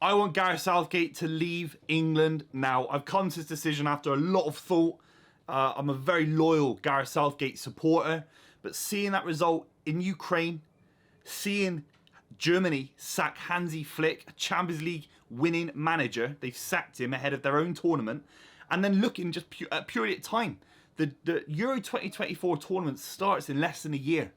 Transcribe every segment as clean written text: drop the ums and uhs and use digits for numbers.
I want Gareth Southgate to leave England now. I've come to this decision after a lot of thought. I'm a very loyal Gareth Southgate supporter, but seeing that result in Ukraine, seeing Germany sack Hansi Flick, a Champions League winning manager, they've sacked him ahead of their own tournament, and then looking just purely at time. The Euro 2024 tournament starts in less than a year.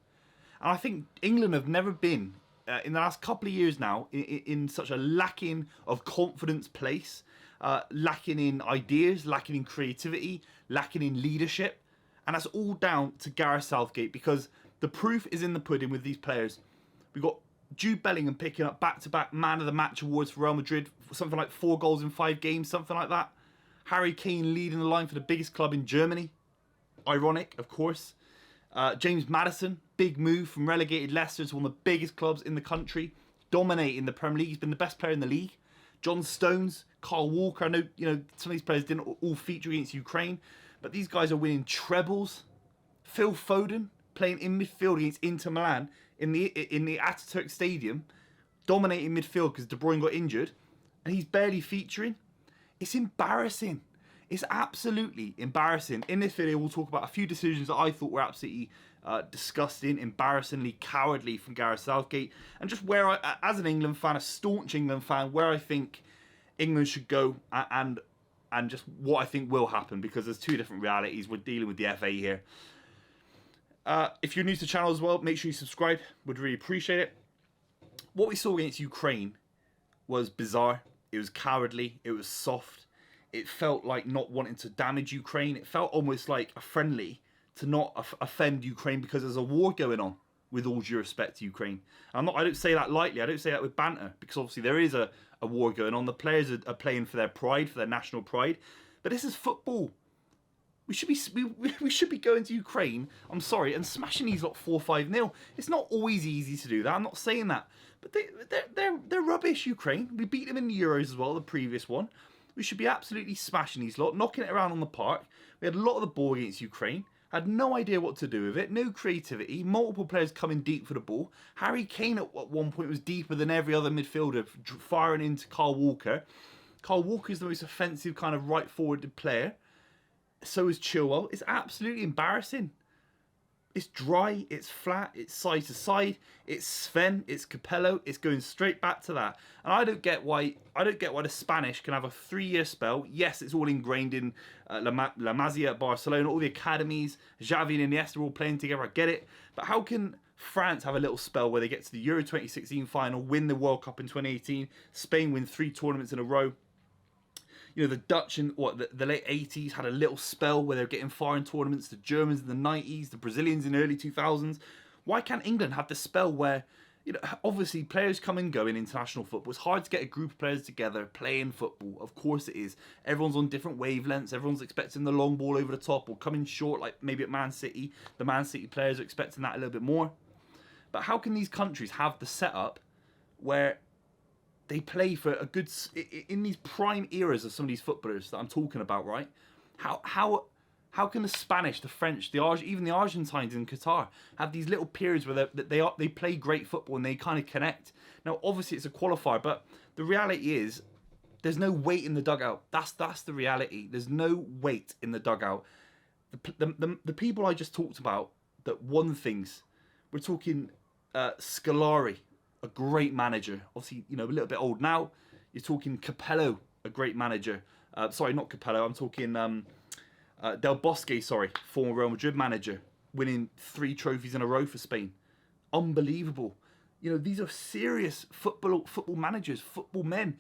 And I think England have never been, in the last couple of years now, in such a lacking of confidence place, lacking in ideas, lacking in creativity, lacking in leadership. And that's all down to Gareth Southgate, because the proof is in the pudding with these players. We've got Jude Bellingham picking up back-to-back Man of the Match awards for Real Madrid, something like 4 goals in 5 games, something like that. Harry Kane leading the line for the biggest club in Germany. Ironic, of course. James Maddison, big move from relegated Leicester to one of the biggest clubs in the country, dominating the Premier League. He's been the best player in the league. John Stones, Kyle Walker. I know some of these players didn't all feature against Ukraine, but these guys are winning trebles. Phil Foden playing in midfield against Inter Milan in the Ataturk Stadium, dominating midfield because De Bruyne got injured, and he's barely featuring. It's embarrassing. It's absolutely embarrassing. In this video, we'll talk about a few decisions that I thought were absolutely disgusting, embarrassingly cowardly from Gareth Southgate, and just where I, as an England fan, a staunch England fan, where I think England should go and just what I think will happen, because there's two different realities. We're dealing with the FA here. If you're new to the channel as well, make sure you subscribe. Would really appreciate it. What we saw against Ukraine was bizarre. It was cowardly. It was soft. It felt like not wanting to damage Ukraine. It felt almost like a friendly to not offend Ukraine because there's a war going on, with all due respect to Ukraine. I don't say that lightly. I don't say that with banter, because obviously there is a war going on. The players are playing for their pride, for their national pride. But this is football. We should be going to Ukraine, I'm sorry, and smashing these lot 4-5-0. It's not always easy to do that. I'm not saying that. But they're rubbish, Ukraine. We beat them in the Euros as well, the previous one. We should be absolutely smashing these lot, knocking it around on the park. We had a lot of the ball against Ukraine. Had no idea what to do with it. No creativity. Multiple players coming deep for the ball. Harry Kane at one point was deeper than every other midfielder, firing into Kyle Walker. Kyle Walker is the most offensive kind of right-forwarded player. So is Chilwell. It's absolutely embarrassing. It's dry, it's flat, it's side to side, it's Sven, it's Capello, it's going straight back to that. And I don't get why the Spanish can have a 3-year spell. Yes, it's all ingrained in La Masia at Barcelona, all the academies, Xavi and Iniesta are all playing together, I get it. But how can France have a little spell where they get to the Euro 2016 final, win the World Cup in 2018, Spain win 3 tournaments in a row? You know, the Dutch in the late 80s had a little spell where they were getting far in tournaments. The Germans in the 90s, the Brazilians in the early 2000s. Why can't England have the spell where, you know, obviously players come and go in international football. It's hard to get a group of players together playing football. Of course it is. Everyone's on different wavelengths. Everyone's expecting the long ball over the top or coming short, like maybe at Man City. The Man City players are expecting that a little bit more. But how can these countries have the setup where they play for a good, in these prime eras of some of these footballers that I'm talking about, right? How can the Spanish, the French, even the Argentines in Qatar have these little periods where they play great football and they kind of connect? Now, obviously, it's a qualifier, but the reality is there's no weight in the dugout. That's the reality. There's no weight in the dugout. The people I just talked about that won things, we're talking Scolari, a great manager. Obviously, you know, a little bit old now. You're talking Capello, a great manager. Sorry, not Capello. I'm talking Del Bosque, sorry, former Real Madrid manager, winning 3 trophies in a row for Spain. Unbelievable. You know, these are serious football managers, football men.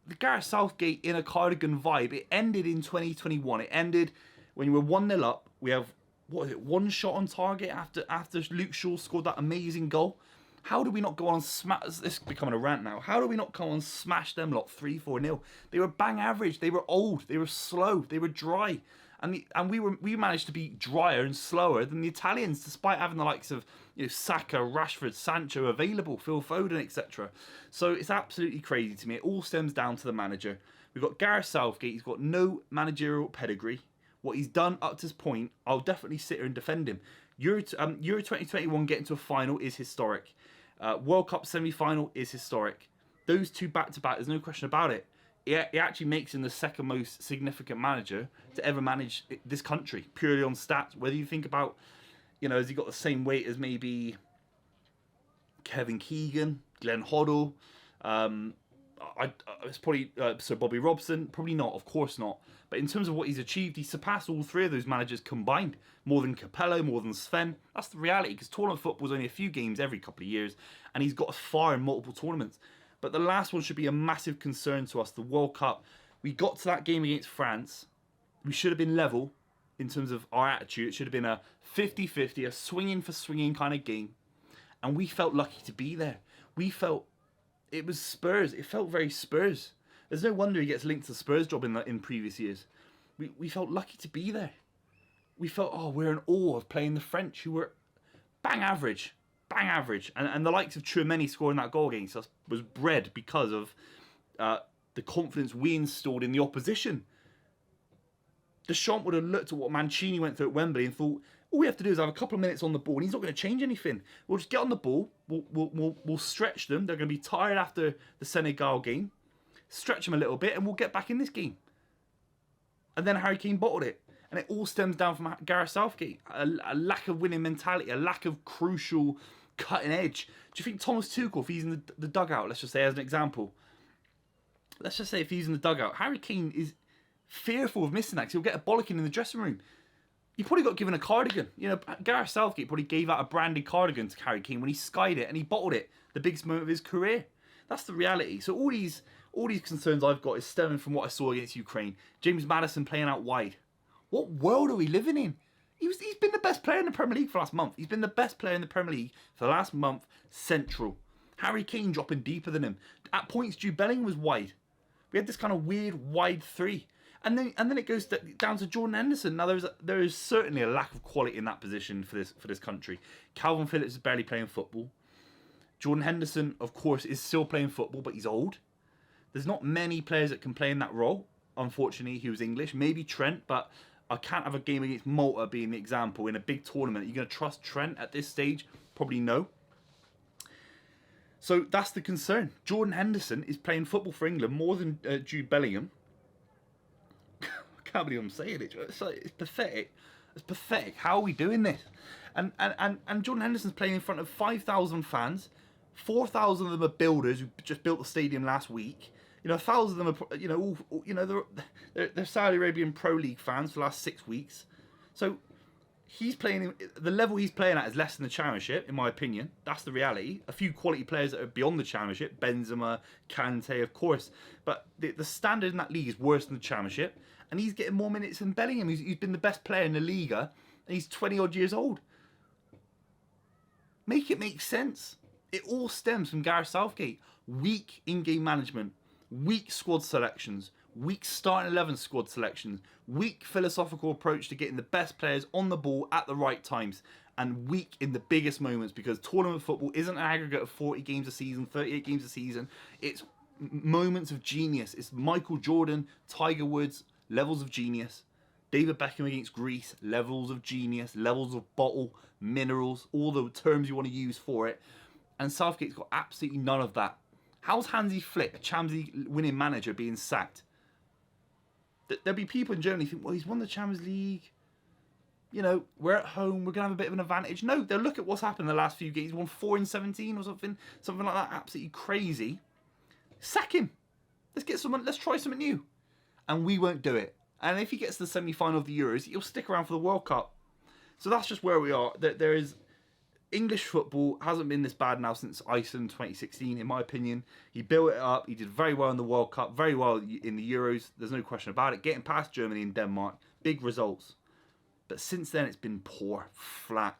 The Gareth Southgate in a cardigan vibe, it ended in 2021. It ended when you were 1-0 up. We have, what is it, 1 shot on target after Luke Shaw scored that amazing goal. How do we not go on and smash... This is becoming a rant now. How do we not come on and smash them lot 3-4-0? They were bang average. They were old. They were slow. They were dry. And we managed to be drier and slower than the Italians, despite having the likes of, you know, Saka, Rashford, Sancho available, Phil Foden, etc. So it's absolutely crazy to me. It all stems down to the manager. We've got Gareth Southgate. He's got no managerial pedigree. What he's done up to this point, I'll definitely sit here and defend him. Euro 2021 getting to a final is historic. World Cup semi-final is historic. those two back-to-back, there's no question about it. It actually makes him the second most significant manager to ever manage this country, purely on stats. Whether you think about, has he got the same weight as maybe Kevin Keegan, Glenn Hoddle, it's probably Sir Bobby Robson? Probably not, of course not. But in terms of what he's achieved, he surpassed all three of those managers combined. More than Capello, more than Sven. That's the reality, because tournament football is only a few games every couple of years, and he's got us far in multiple tournaments. But the last one should be a massive concern to us, the World Cup. We got to that game against France. We should have been level in terms of our attitude. It should have been a 50-50, a swinging for swinging kind of game. And we felt lucky to be there. We felt it was Spurs. It felt very Spurs. There's no wonder he gets linked to the Spurs job in previous years. We felt lucky to be there. We felt, we're in awe of playing the French, who were bang average. And the likes of Tchouaméni scoring that goal against us was bred because of the confidence we installed in the opposition. Deschamps would have looked at what Mancini went through at Wembley and thought, all we have to do is have a couple of minutes on the ball, and he's not going to change anything. We'll just get on the ball. We'll stretch them. They're going to be tired after the Senegal game. Stretch them a little bit, and we'll get back in this game. And then Harry Kane bottled it. And it all stems down from Gareth Southgate. A lack of winning mentality, a lack of crucial cutting edge. Do you think Thomas Tuchel, if he's in the dugout, let's just say as an example, let's just say if he's in the dugout, Harry Kane is fearful of missing that because he'll get a bollocking in the dressing room. He probably got given a cardigan. Gareth Southgate probably gave out a branded cardigan to Harry Kane when he skied it and he bottled it. The biggest moment of his career. That's the reality. So all these concerns I've got is stemming from what I saw against Ukraine. James Maddison playing out wide. What world are we living in? He's been the best player in the Premier League for last month. He's been the best player in the Premier League for the last month, central. Harry Kane dropping deeper than him. At points, Jude Bellingham was wide. We had this kind of weird wide three. And then it goes down to Jordan Henderson. Now there is certainly a lack of quality in that position for this country. Calvin Phillips is barely playing football. Jordan Henderson, of course, is still playing football, but he's old. There's not many players that can play in that role. Unfortunately, he was English. Maybe Trent, but I can't have a game against Malta being the example in a big tournament. Are you going to trust Trent at this stage? Probably no. So that's the concern. Jordan Henderson is playing football for England more than Jude Bellingham. I can't believe I'm saying it. It's pathetic. It's pathetic. How are we doing this? And Jordan Henderson's playing in front of 5,000 fans. 4,000 of them are builders who just built the stadium last week. 1,000 of them are, they're Saudi Arabian Pro League fans for the last 6 weeks. So he's playing, the level he's playing at is less than the Championship, in my opinion. That's the reality. A few quality players that are beyond the Championship, Benzema, Kante, of course. But the standard in that league is worse than the Championship. And he's getting more minutes than Bellingham. He's been the best player in the Liga, and he's 20-odd years old. Make it make sense. It all stems from Gareth Southgate. Weak in-game management, weak squad selections, weak starting 11 squad selections, weak philosophical approach to getting the best players on the ball at the right times, and weak in the biggest moments, because tournament football isn't an aggregate of 40 games a season, 38 games a season. It's moments of genius. It's Michael Jordan, Tiger Woods, levels of genius. David Beckham against Greece, levels of genius, levels of bottle, minerals, all the terms you want to use for it. And Southgate's got absolutely none of that. How's Hansi Flick, a Champions League winning manager, being sacked? There'll be people in Germany who think, well, he's won the Champions League. We're at home, we're going to have a bit of an advantage. No, they'll look at what's happened in the last few games. He's won 4 in 17 or something like that. Absolutely crazy. Sack him. Let's try something new. And we won't do it. And if he gets to the semi-final of the Euros, he'll stick around for the World Cup. So that's just where we are. There is English football hasn't been this bad now since Iceland 2016, in my opinion. He built it up. He did very well in the World Cup, very well in the Euros. There's no question about it. Getting past Germany and Denmark, big results. But since then, it's been poor, flat,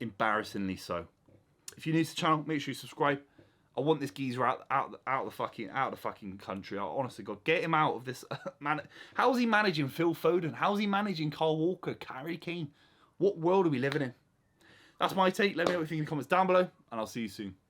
embarrassingly so. If you're new to the channel, make sure you subscribe. I want this geezer out of the fucking country. Honestly, God, get him out of this. Man, how's he managing Phil Foden? How's he managing Kyle Walker, Harry Kane? What world are we living in? That's my take. Let me know what you think in the comments down below, and I'll see you soon.